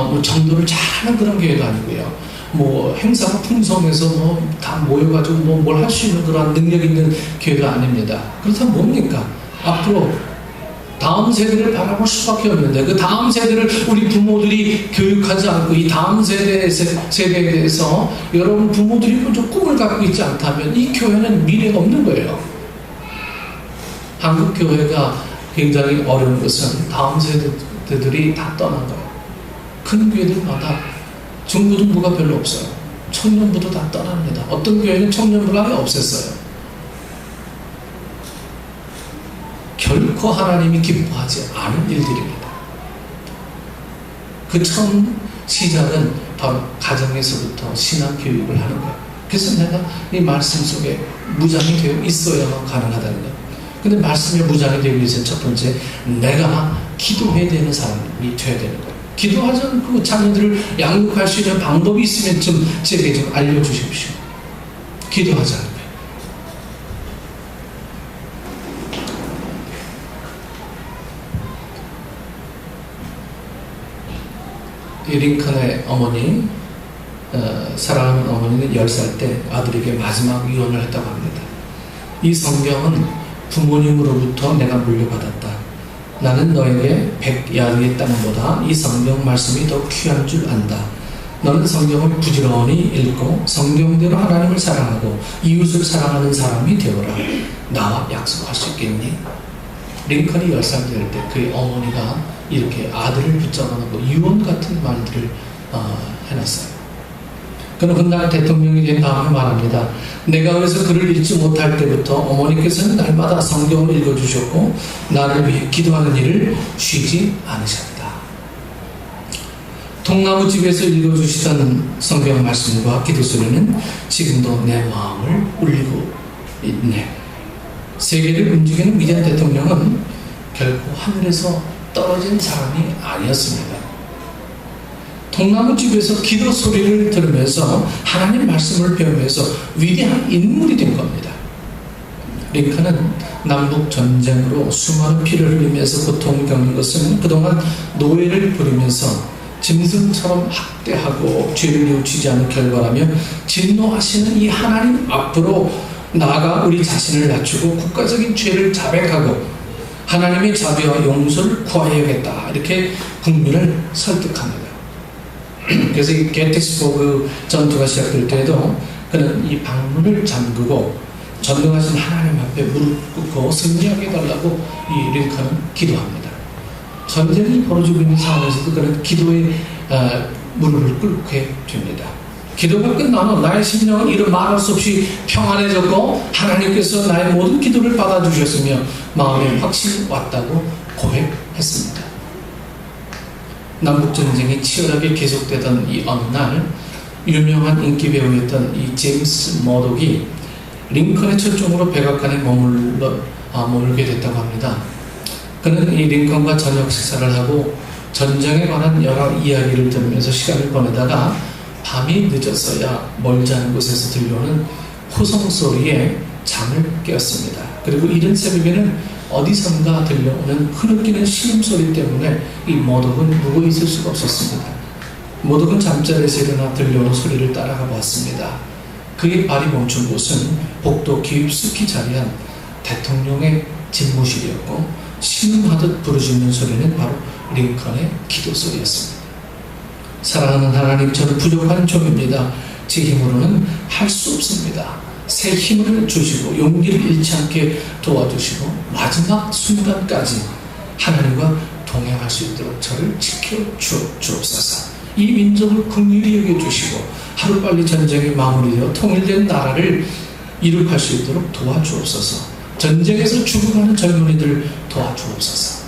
뭐 정도를 잘하는 그런 교회도 아니고요. 뭐 행사가 풍성해서 뭐 다 모여가지고 뭐 뭘 할 수 있는 그런 능력 있는 교회도 아닙니다. 그렇다면 뭡니까? 앞으로 다음 세대를 바라볼 수밖에 없는데 그 다음 세대를 우리 부모들이 교육하지 않고 이 다음 세대에 대해서 여러분 부모들이 먼저 꿈을 갖고 있지 않다면 이 교회는 미래가 없는 거예요. 한국 교회가 굉장히 어려운 것은 다음 세대들이 다 떠난 거예요. 큰 교회들마다 중고등부가 별로 없어요. 청년부도 다 떠납니다. 어떤 교회는 청년부가 아예 없앴어요. 결코 하나님이 기뻐하지 않은 일들입니다. 그 처음 시작은 바로 가정에서부터 신앙 교육을 하는 거예요. 그래서 내가 이 말씀 속에 무장이 되어 있어야만 가능하다는 거예요. 근데 말씀에 무장이 되기 위해서 첫 번째, 내가 기도해야 되는 사람이 되어야 되는 거예요. 기도하지 않고 자녀들을 양육할 수 있는 방법이 있으면 좀 제게 좀 알려주십시오. 기도하지 않고. 링컨의 어머니, 사랑하는 어머니는 10살 때 아들에게 마지막 유언을 했다고 합니다. 이 성경은 부모님으로부터 내가 물려받았다. 나는 너에게 100야드의 땅보다 이 성경 말씀이 더 귀한 줄 안다. 너는 성경을 부지런히 읽고 성경대로 하나님을 사랑하고 이웃을 사랑하는 사람이 되어라. 나와 약속할 수 있겠니? 링컨이 10살 될 때 그의 어머니가 이렇게 아들을 붙잡아놓고 유언 같은 말들을 해놨어요. 그는 훗날 대통령이 된 다음에 말합니다. 내가 그래서 글을 읽지 못할 때부터 어머니께서는 날마다 성경을 읽어주셨고 나를 위해 기도하는 일을 쉬지 않으셨다. 통나무집에서 읽어주시던 성경 말씀과 기도 소리는 지금도 내 마음을 울리고 있네. 세계를 움직이는 위대한 대통령은 결코 하늘에서 떨어진 사람이 아니었습니다. 통나무집에서 기도 소리를 들으면서 하나님 말씀을 배우면서 위대한 인물이 된 겁니다. 링컨은 남북 전쟁으로 수많은 피를 흘리면서 고통을 겪는 것은 그동안 노예를 부리면서 짐승처럼 학대하고 죄를 뉘우치지 않은 결과라며 진노하시는 이 하나님 앞으로 나아가 우리 자신을 낮추고 국가적인 죄를 자백하고 하나님의 자비와 용서를 구하여야겠다. 이렇게 국민을 설득합니다. 그래서 이 게티스버그 전투가 시작될 때에도 그는 이 방문을 잠그고 전능하신 하나님 앞에 무릎 꿇고 승리하게 해달라고 이 링컨은 기도합니다. 전쟁이 벌어지고 있는 상황에서도 그는 기도에 무릎을 꿇게 됩니다. 기도가 끝나면 나의 심령은 이런 말할 수 없이 평안해졌고 하나님께서 나의 모든 기도를 받아주셨으며 마음에 확신이 왔다고 고백했습니다. 남북전쟁이 치열하게 계속되던 이 어느 날 유명한 인기 배우였던 이 제임스 머독이 링컨의 철종으로 백악관에 머물게 됐다고 합니다. 그는 이 링컨과 저녁 식사를 하고 전쟁에 관한 여러 이야기를 들으면서 시간을 보내다가 밤이 늦었어야 멀지 않은 곳에서 들려오는 호성소리에 잠을 깨었습니다. 그리고 이른 새벽에는 어디선가 들려오는 흐느끼는 신음소리 때문에 이 머독은 누워 있을 수가 없었습니다. 머독은 잠자리에서 일어나 들려오는 소리를 따라가 보았습니다. 그의 발이 멈춘 곳은 복도 깊숙이 자리한 대통령의 집무실이었고 신음하듯 부르짖는 소리는 바로 링컨의 기도 소리였습니다. 사랑하는 하나님, 저는 부족한 종입니다. 제 힘으로는 할 수 없습니다. 새 힘을 주시고 용기를 잃지 않게 도와주시고 마지막 순간까지 하나님과 동행할 수 있도록 저를 지켜주옵소서. 이 민족을 긍휼히 여겨주시고 하루빨리 전쟁이 마무리되어 통일된 나라를 이룩할 수 있도록 도와주옵소서. 전쟁에서 죽어가는 젊은이들을 도와주옵소서.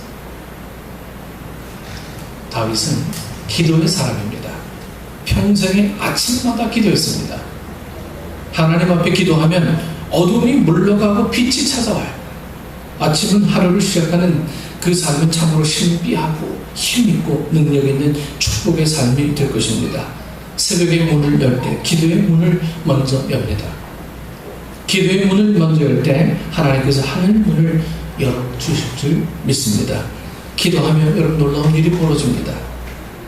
다윗은 기도의 사람입니다. 평생에 아침마다 기도했습니다. 하나님 앞에 기도하면 어둠이 물러가고 빛이 찾아와요. 아침은 하루를 시작하는 그 삶은 참으로 신비하고 힘있고 능력 있는 축복의 삶이 될 것입니다. 새벽의 문을 열 때 기도의 문을 먼저 엽니다. 기도의 문을 먼저 열 때 하나님께서 하늘 문을 열어주실 줄 믿습니다. 기도하면 여러분 놀라운 일이 벌어집니다.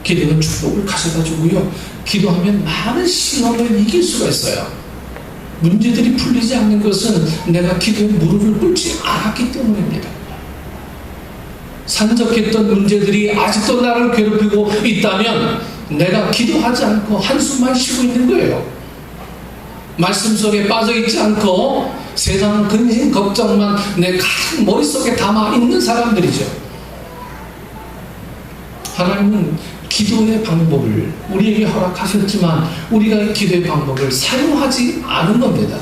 기도는 축복을 가져다 주고요. 기도하면 많은 시험을 이길 수가 있어요. 문제들이 풀리지 않는 것은 내가 기도에 무릎을 꿇지 않았기 때문입니다. 산적했던 문제들이 아직도 나를 괴롭히고 있다면 내가 기도하지 않고 한숨만 쉬고 있는 거예요. 말씀 속에 빠져있지 않고 세상 근심 걱정만 내 가슴 머릿속에 담아 있는 사람들이죠. 하나님은 기도의 방법을 우리에게 허락하셨지만 우리가 기도의 방법을 사용하지 않은 겁니다.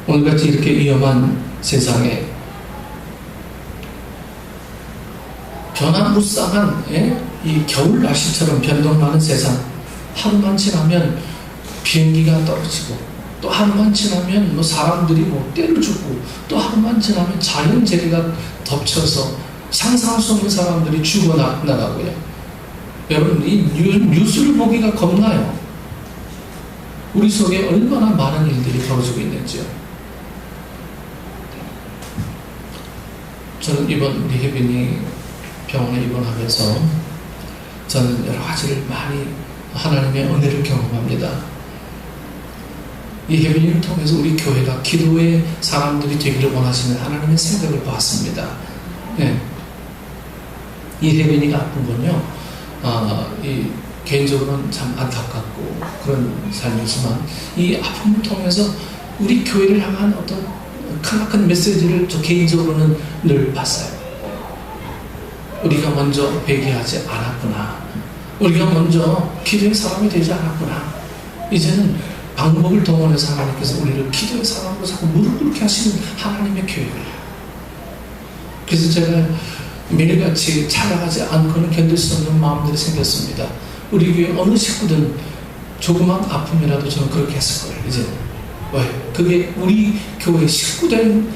오늘같이 이렇게 위험한 세상에 변화무쌍한 이 겨울 날씨처럼 변동하는 세상, 하루만 지나면 비행기가 떨어지고 또 하루만 지나면 뭐 사람들이 뭐 때를 죽고 또 하루만 지나면 자연재해가 덮쳐서 상상할 수 없는 사람들이 죽어나가고요. 여러분, 이 뉴스를 보기가 겁나요. 우리 속에 얼마나 많은 일들이 벌어지고 있는지요. 저는 이번 우리 혜빈이 병원에 입원하면서 저는 여러 가지를 많이 하나님의 은혜를 경험합니다. 이 혜빈이를 통해서 우리 교회가 기도의 사람들이 되기를 원하시는 하나님의 생각을 보았습니다. 네. 이 혜빈이가 아픈 건요, 개인적으로는 참 안타깝고 그런 삶이지만 이 아픔을 통해서 우리 교회를 향한 어떤 크나큰 메시지를 저 개인적으로는 늘 봤어요. 우리가 먼저 회개하지 않았구나. 우리가 먼저 기도의 사람이 되지 않았구나. 이제는 방법을 동원해서 하나님께서 우리를 기도의 사람으로 자꾸 무릎 꿇게 하시는 하나님의 교회예요. 그래서 제가 매일같이 찾아가지 않고는 견딜 수 없는 마음들이 생겼습니다. 우리 교회 어느 식구든 조그만 아픔이라도 저는 그렇게 했을 거예요. 이제 왜? 그게 우리 교회 식구된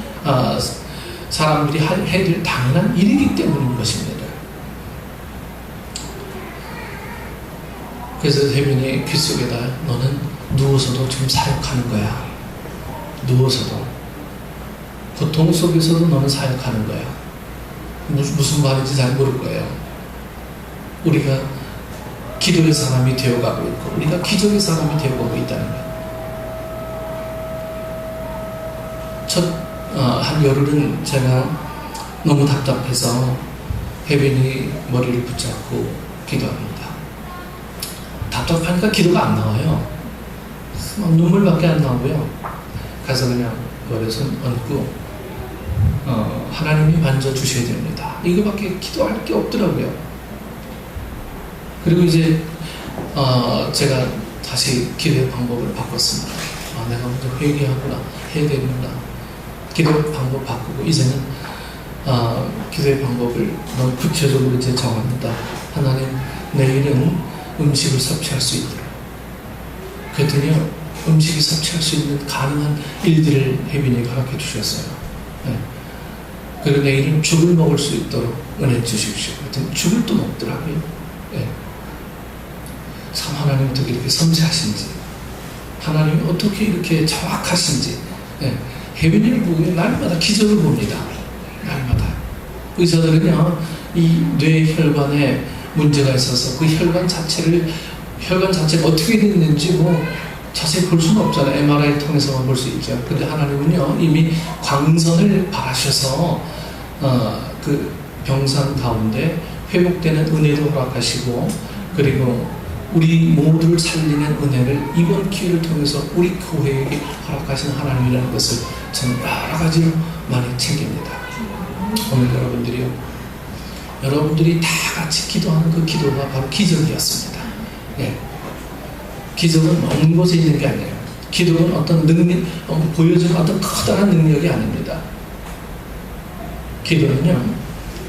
사람들이 해야 될 당연한 일이기 때문인 것입니다. 그래서 혜민이 귀 속에다 너는 누워서도 지금 사역하는 거야. 누워서도 고통 속에서도 너는 사역하는 거야. 무슨 말인지 잘 모를 거예요. 우리가 기도의 사람이 되어가고 있고 우리가 기적의 사람이 되어가고 있다는 거예요. 한 열흘은 제가 너무 답답해서 혜빈이 머리를 붙잡고 기도합니다. 답답하니까 기도가 안 나와요. 눈물밖에 안 나오고요. 가서 그냥 머리에 손 얹고 하나님이 만져주셔야 됩니다. 이거밖에 기도할 게 없더라고요. 그리고 이제 제가 다시 기도의 방법을 바꿨습니다. 내가 먼저 회개하구나, 해야 되는구나. 기도 방법 바꾸고 이제는 기도의 방법을 너무 구체적으로 이제 정합니다. 하나님, 내일은 음식을 섭취할 수 있도록. 그랬더니 음식이 섭취할 수 있는 가능한 일들을 혜빈이가 허락해 주셨어요. 네. 그리고 내일은 죽을 먹을 수 있도록 은혜 주십시오. 하여튼 죽을 또 먹더라고요. 네. 참 하나님 어떻게 이렇게 섬세하신지, 하나님이 어떻게 이렇게 정확하신지. 네. 혜빈이를 보고 날마다 기적을 봅니다. 날마다. 의사들은요, 이 뇌혈관에 문제가 있어서 그 혈관 자체가 어떻게 됐는지 뭐 자세히 볼 수는 없잖아요. MRI 통해서만 볼 수 있죠. 근데 하나님은요, 이미 광선을 바라셔서 그 병상 가운데 회복되는 은혜도 허락하시고, 그리고 우리 모두를 살리는 은혜를 이번 기회를 통해서 우리 교회에게 허락하신 하나님이라는 것을 저는 여러 가지로 많이 챙깁니다. 오늘 여러분들이 다 같이 기도하는 그 기도가 바로 기적이었습니다. 예. 기적은 먼 곳에 있는 게 아니에요. 기도는 어떤 능력, 보여주는 어떤 커다란 능력이 아닙니다. 기도는요,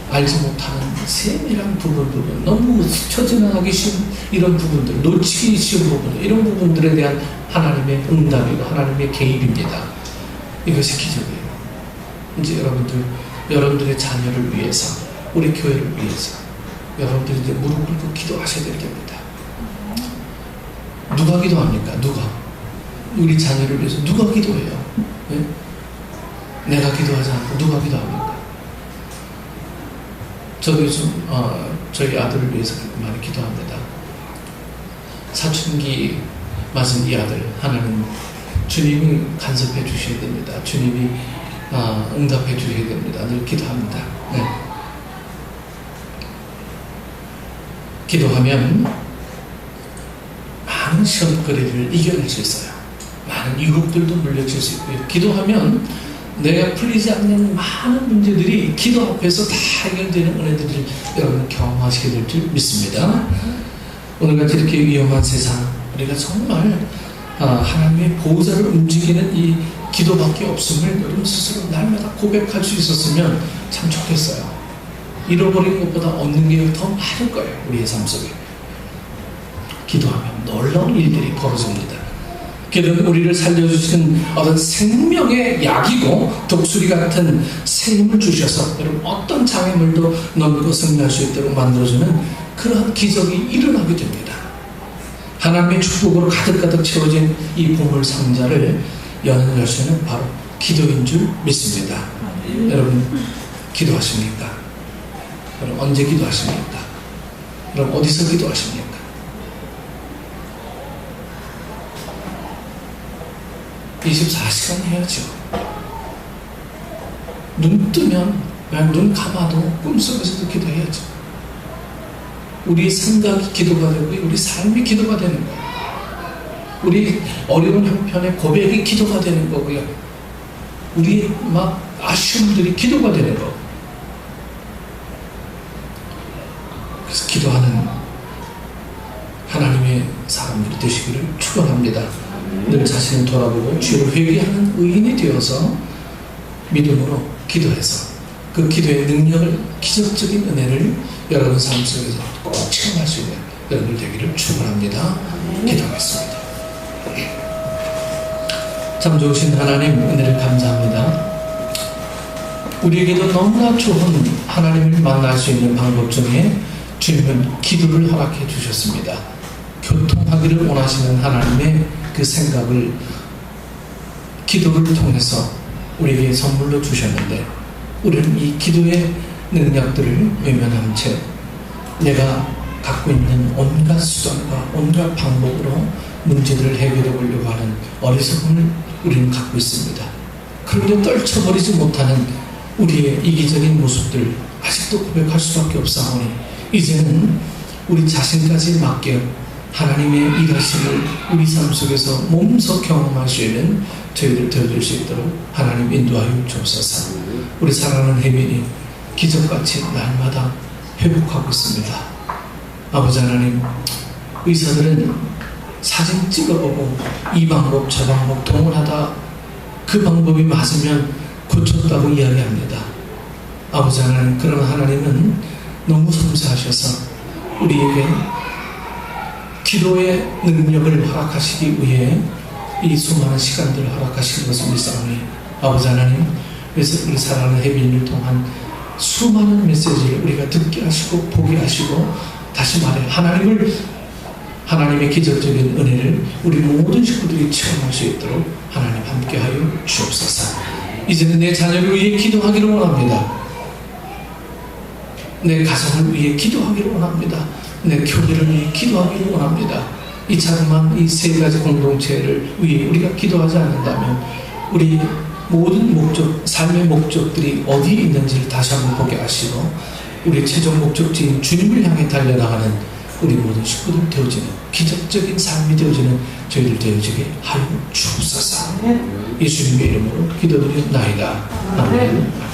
알지 못하는 세밀한 부분, 너무 스쳐 지나가기 쉬운 이런 부분들, 놓치기 쉬운 부분, 이런 부분들에 대한 하나님의 응답이고 하나님의 개입입니다. 이것이 기적이에요. 이제 여러분들의 자녀를 위해서, 우리 교회를 위해서 여러분들이 이제 무릎 꿇고 기도하셔야 될 겁니다. 누가 기도합니까? 누가? 우리 자녀를 위해서 누가 기도해요? 네? 내가 기도하지 않고 누가 기도합니까? 저도 요즘 저희 아들을 위해서 많이 기도합니다. 사춘기 맞은 이 아들 하나님 주님이 간섭해 주셔야 됩니다. 주님이 응답해 주셔야 됩니다. 늘 기도합니다. 네. 기도하면 많은 시험거리를 이겨낼 수 있어요. 많은 유혹들도 물려줄 수 있고요. 기도하면 내가 풀리지 않는 많은 문제들이 기도 앞에서 다 해결되는 은혜들을 여러분 경험하시게 될 줄 믿습니다. 오늘같이 이렇게 위험한 세상, 우리가 정말 하나님의 보호자를 움직이는 이 기도밖에 없음을 여러분 스스로 날마다 고백할 수 있었으면 참 좋겠어요. 잃어버린 것보다 얻는 게 더 많을 거예요. 우리의 삶 속에. 기도하면 놀라운 일들이 벌어집니다. 기도는 우리를 살려주시는 어떤 생명의 약이고 독수리 같은 새 힘을 주셔서 여러분 어떤 장애물도 넘고 승리할 수 있도록 만들어주는 그러한 기적이 일어나게 됩니다. 하나님의 축복으로 가득가득 채워진 이 보물 상자를 여는 열쇠는 바로 기도인 줄 믿습니다. 여러분 기도하십니까? 여러분 언제 기도하십니까? 여러분 어디서 기도하십니까? (24시간) 해야죠. 눈 뜨면 그냥 눈 감아도 꿈속에서도 기도해야죠. 우리 생각이 기도가 되고 우리 삶이 기도가 되는 거예요. 우리 어려운 형편의 고백이 기도가 되는 거고요. 우리 막 아쉬움들이 기도가 되는 거고. 그래서 기도하는 하나님의 사람들이 되시기를 축원합니다. 늘 자신을 돌아보고 주를 회개하는 의인이 되어서 믿음으로 기도해서 그 기도의 능력을, 기적적인 은혜를 여러분 삶 속에서 꼭 체험할 수 있는 여러분 되기를 축원합니다. 기도하겠습니다. 참 좋으신 하나님 은혜를 감사합니다. 우리에게도 너무나 좋은 하나님을 만날 수 있는 방법 중에 주님은 기도를 허락해 주셨습니다. 교통하기를 원하시는 하나님의 그 생각을 기도를 통해서 우리에게 선물로 주셨는데 우리는 이 기도의 능력들을 외면한 채 내가 갖고 있는 온갖 수단과 온갖 방법으로 문제들을 해결해 보려고 하는 어리석음을 우리는 갖고 있습니다. 그런데 떨쳐버리지 못하는 우리의 이기적인 모습들 아직도 고백할 수밖에 없사오니 이제는 우리 자신까지 맡겨 하나님의 일하심을 우리 삶 속에서 몸소 경험할 수 있는 저희들 되어줄 수 있도록 하나님 인도하여 주옵소서. 우리 사랑하는 혜민이 기적같이 날마다 회복하고 있습니다. 아버지 하나님, 의사들은 사진 찍어보고 이 방법 저 방법 동원하다 그 방법이 맞으면 고쳤다고 이야기합니다. 아버지 하나님, 그런 하나님은 너무 섬세하셔서 우리에게 기도의 능력을 허락하시기 위해 이 수많은 시간들을 허락하시는 것을 믿사오니 아버지 하나님, 그래서 우리 사랑하는 혜민을 통한 수많은 메시지를 우리가 듣게 하시고 보게 하시고 다시 말해 하나님의 기적적인 은혜를 우리 모든 식구들이 체험할 수 있도록 하나님 함께하여 주옵소서. 이제는 내 자녀를 위해 기도하기를 원합니다. 내 가정을 위해 기도하기를 원합니다. 내 교회를 위해 기도하기를 원합니다. 이 자그마한 이 세 가지 공동체를 위해 우리가 기도하지 않는다면 우리 모든 목적, 삶의 목적들이 어디에 있는지를 다시 한번 보게 하시고 우리 최종 목적지인 주님을 향해 달려나가는 우리 모든 식구들 되어지는 기적적인 삶이 되어지는 저희들 되어지게 하여 주옵소서. 예수님의 이름으로 기도드리옵나이다. 아멘.